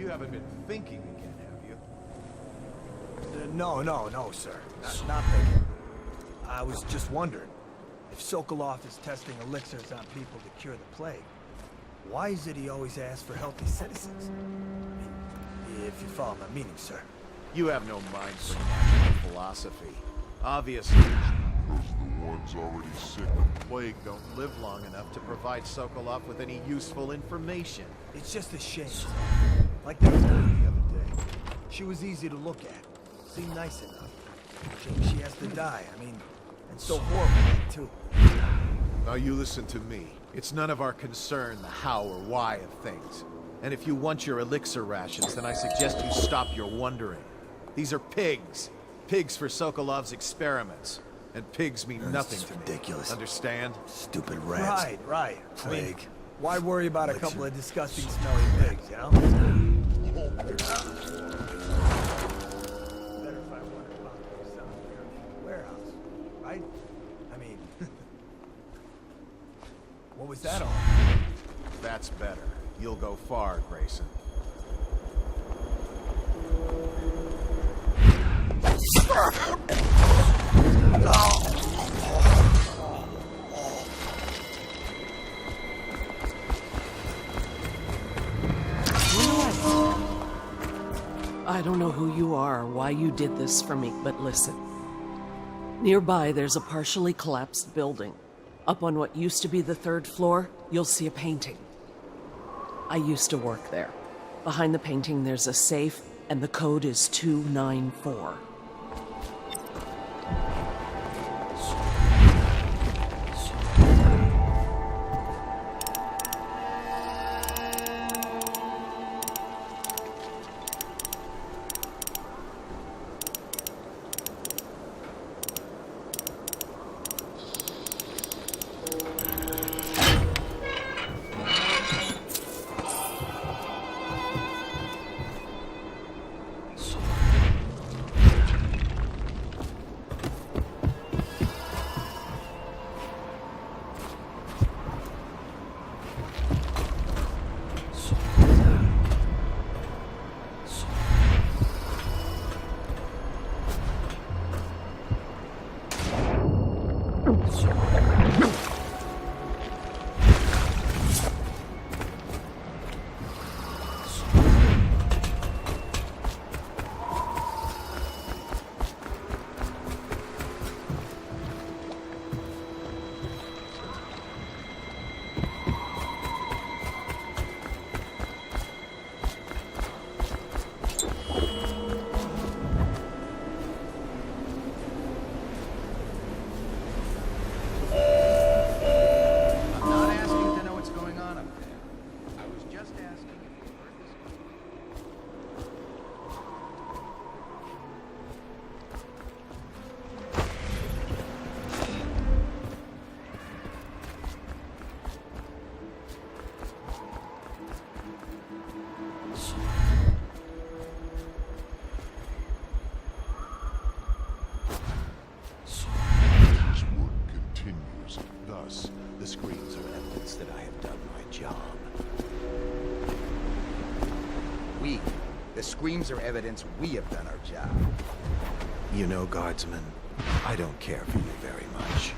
haven't been thinking again, have you? No, sir. Not thinking. I was just wondering, if Sokolov is testing elixirs on people to cure the plague, why is it he always asks for healthy citizens? I mean, if you follow my meaning, sir. You have no mind for natural philosophy. Obviously, Because the ones already sick. the plague don't live long enough to provide Sokolov with any useful information. It's just a shame. Like that lady the other day. She was easy to look at. Seemed nice enough. Shame she has to die, I mean, and so horrible, too. Now you listen to me. It's none of our concern the how or why of things. And if you want your elixir rations, then I suggest you stop your wondering. These are pigs. Pigs for Sokolov's experiments. And pigs mean nothing to me. Ridiculous. Understand? Stupid rats. Right. Plague. I mean, why worry about a couple of disgusting, smelly pigs, you know? Better if I wanted to buy myself here in the warehouse, right? I mean, what was that all? That's better. You'll go far, Grayson. I don't know who you are or why you did this for me, but listen. Nearby, there's a partially collapsed building. Up on what used to be the 3rd floor, you'll see a painting. I used to work there. Behind the painting, there's a safe, and the code is 294. The screams are evidence we have done our job. You know, Guardsman, I don't care for you very much.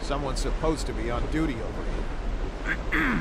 Someone's supposed to be on duty over here.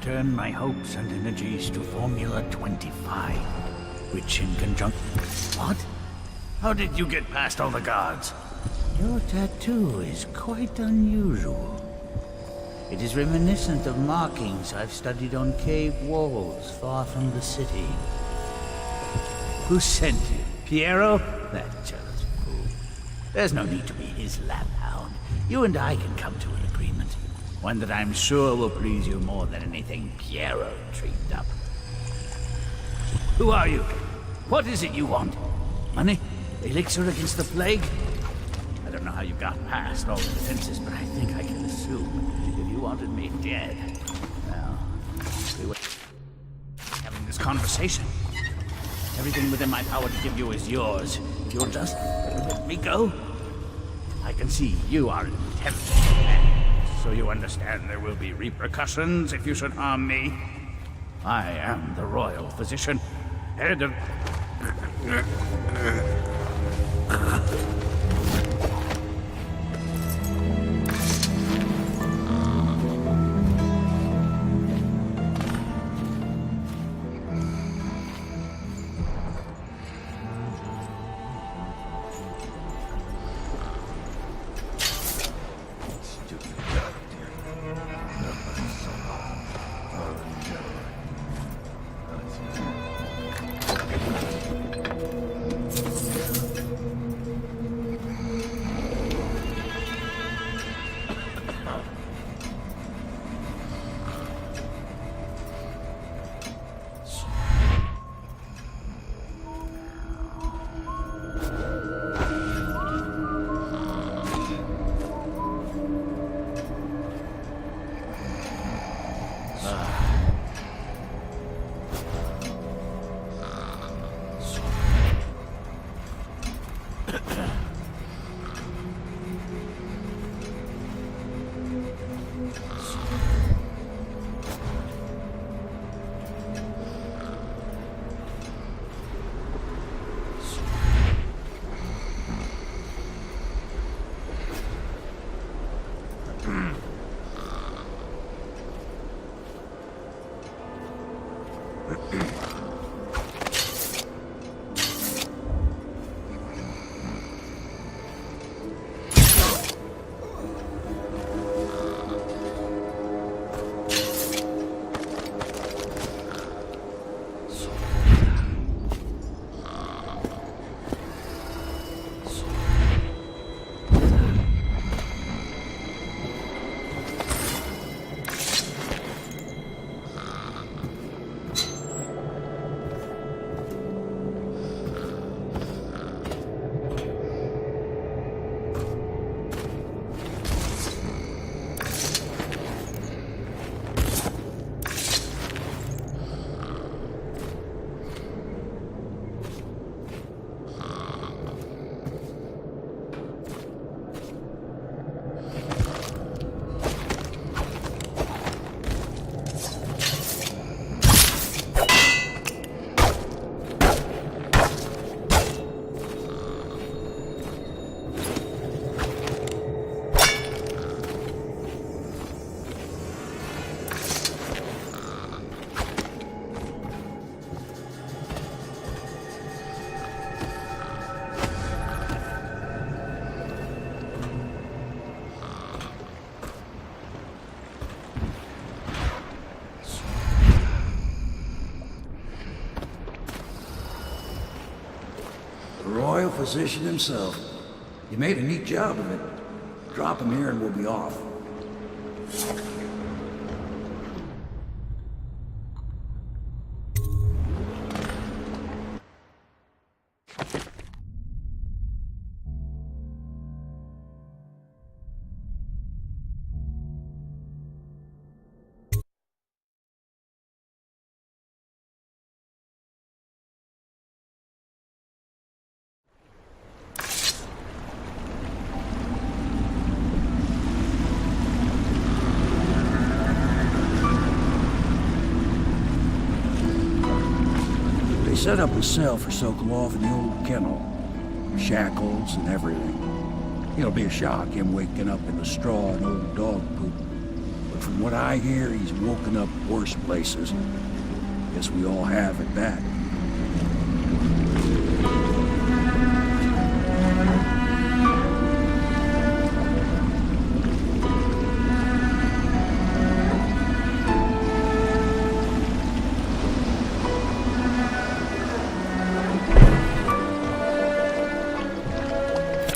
turn my hopes and energies to Formula 25, which in conjunction... What? How did you get past all the guards? Your tattoo is quite unusual. It is reminiscent of markings I've studied on cave walls far from the city. Who sent you? Piero? That jealous fool. There's no need to be his laphound. You and I can come to an agreement. One that I'm sure will please you more than anything Piero dreamed up. Who are you? What is it you want? Money? Elixir against the plague? I don't know how you got past all the defenses, but I think I can assume if you wanted me dead, well, we would having this conversation. Everything within my power to give you is yours. If you'll just let me go. I can see you are an intelligent man, so you understand there will be repercussions if you should harm me. I am the royal physician, head of... Royal physician himself. You made a neat job of it. Drop him here and we'll be off. Set up a cell for Sokolov in the old kennel. Shackles and everything. It'll be a shock, him waking up in the straw and old dog poop. But from what I hear, he's woken up worse places. Guess we all have at that.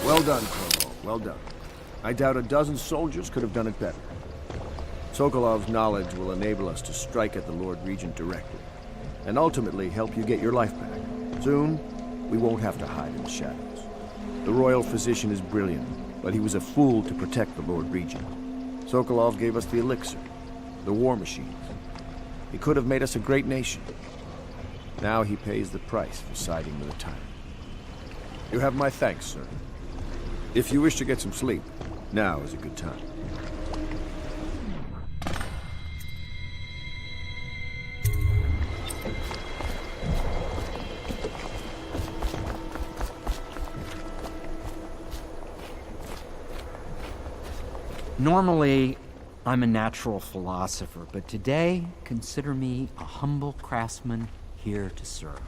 Well done, Colonel. Well done. I doubt a dozen soldiers could have done it better. Sokolov's knowledge will enable us to strike at the Lord Regent directly, and ultimately help you get your life back. Soon, we won't have to hide in the shadows. The royal physician is brilliant, but he was a fool to protect the Lord Regent. Sokolov gave us the elixir, the war machines. He could have made us a great nation. Now he pays the price for siding with a tyrant. You have my thanks, sir. If you wish to get some sleep, now is a good time. Normally, I'm a natural philosopher, but today, consider me a humble craftsman here to serve.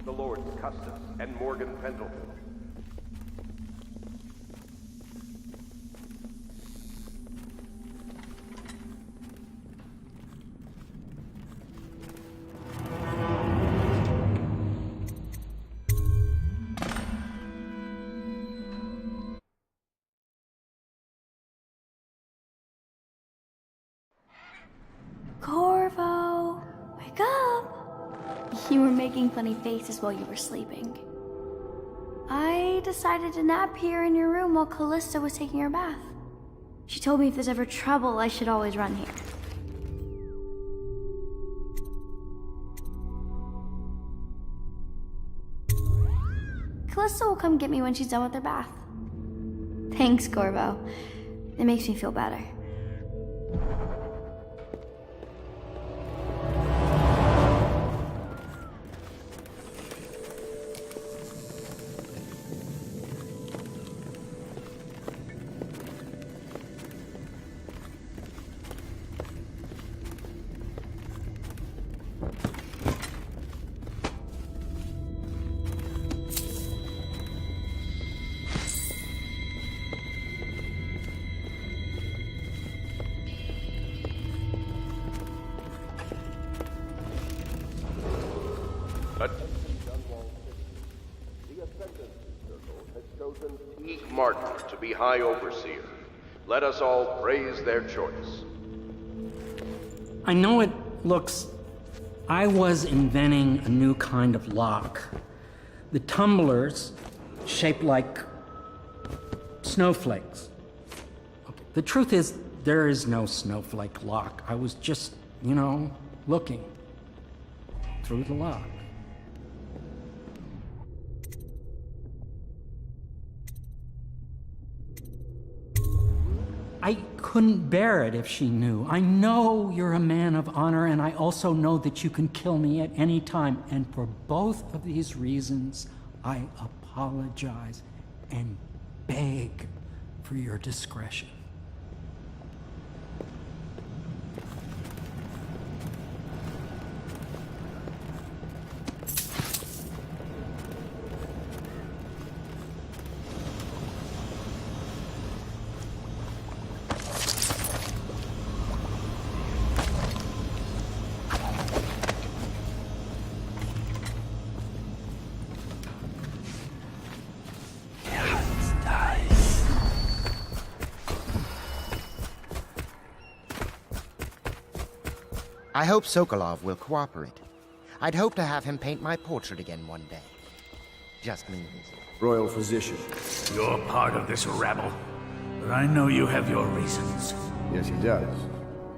The Lords Custis and Morgan Pendleton. Corvo, wake up! You were making funny faces while you were sleeping. I decided to nap here in your room while Callista was taking her bath. She told me if there's ever trouble, I should always run here. Callista will come get me when she's done with her bath. Thanks, Corvo. It makes me feel better. Martin to be High Overseer. Let us all praise their choice. I know it looks... I was inventing a new kind of lock. The tumblers, shaped like snowflakes. Okay. The truth is, there is no snowflake lock. I was just, looking through the lock. I couldn't bear it if she knew. I know you're a man of honor, and I also know that you can kill me at any time. And for both of these reasons, I apologize and beg for your discretion. I hope Sokolov will cooperate. I'd hope to have him paint my portrait again one day. Just means. Royal physician. You're part of this rabble, but I know you have your reasons. Yes, he does.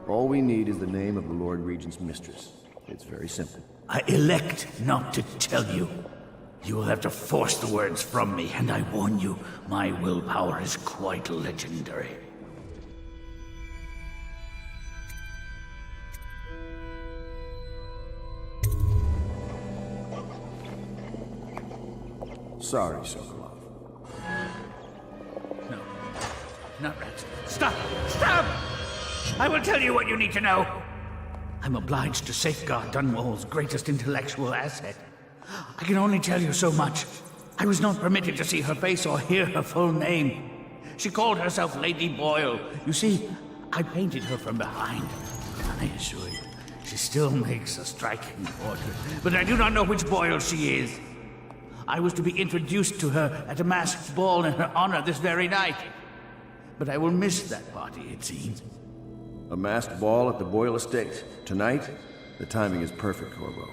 All we need is the name of the Lord Regent's mistress. It's very simple. I elect not to tell you. You will have to force the words from me, and I warn you, my willpower is quite legendary. Sorry, Sokolov. No, not Rex. Stop! Stop! I will tell you what you need to know. I'm obliged to safeguard Dunwall's greatest intellectual asset. I can only tell you so much. I was not permitted to see her face or hear her full name. She called herself Lady Boyle. You see, I painted her from behind. I assure you, she still makes a striking portrait. But I do not know which Boyle she is. I was to be introduced to her at a masked ball in her honor this very night. But I will miss that party, it seems. A masked ball at the Boyle estate. Tonight? The timing is perfect, Corvo.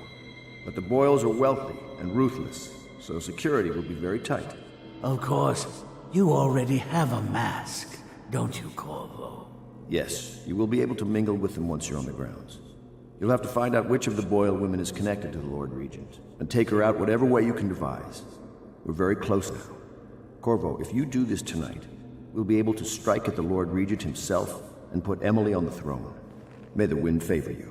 But the Boyles are wealthy and ruthless, so security will be very tight. Of course. You already have a mask, don't you, Corvo? Yes, you will be able to mingle with them once you're on the grounds. You'll have to find out which of the Boyle women is connected to the Lord Regent, and take her out whatever way you can devise. We're very close now. Corvo, if you do this tonight, we'll be able to strike at the Lord Regent himself and put Emily on the throne. May the wind favor you.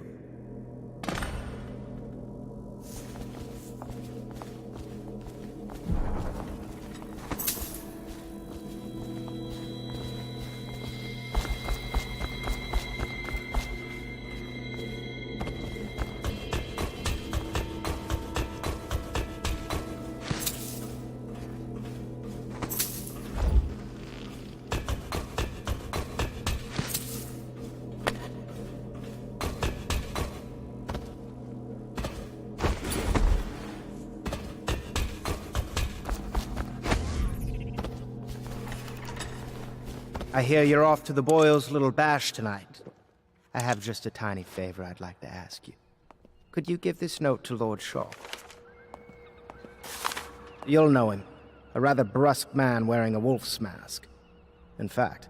I hear you're off to the Boyles' little bash tonight. I have just a tiny favor I'd like to ask you. Could you give this note to Lord Shaw? You'll know him. A rather brusque man wearing a wolf's mask. In fact,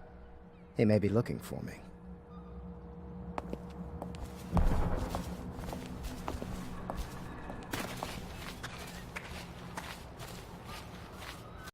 he may be looking for me.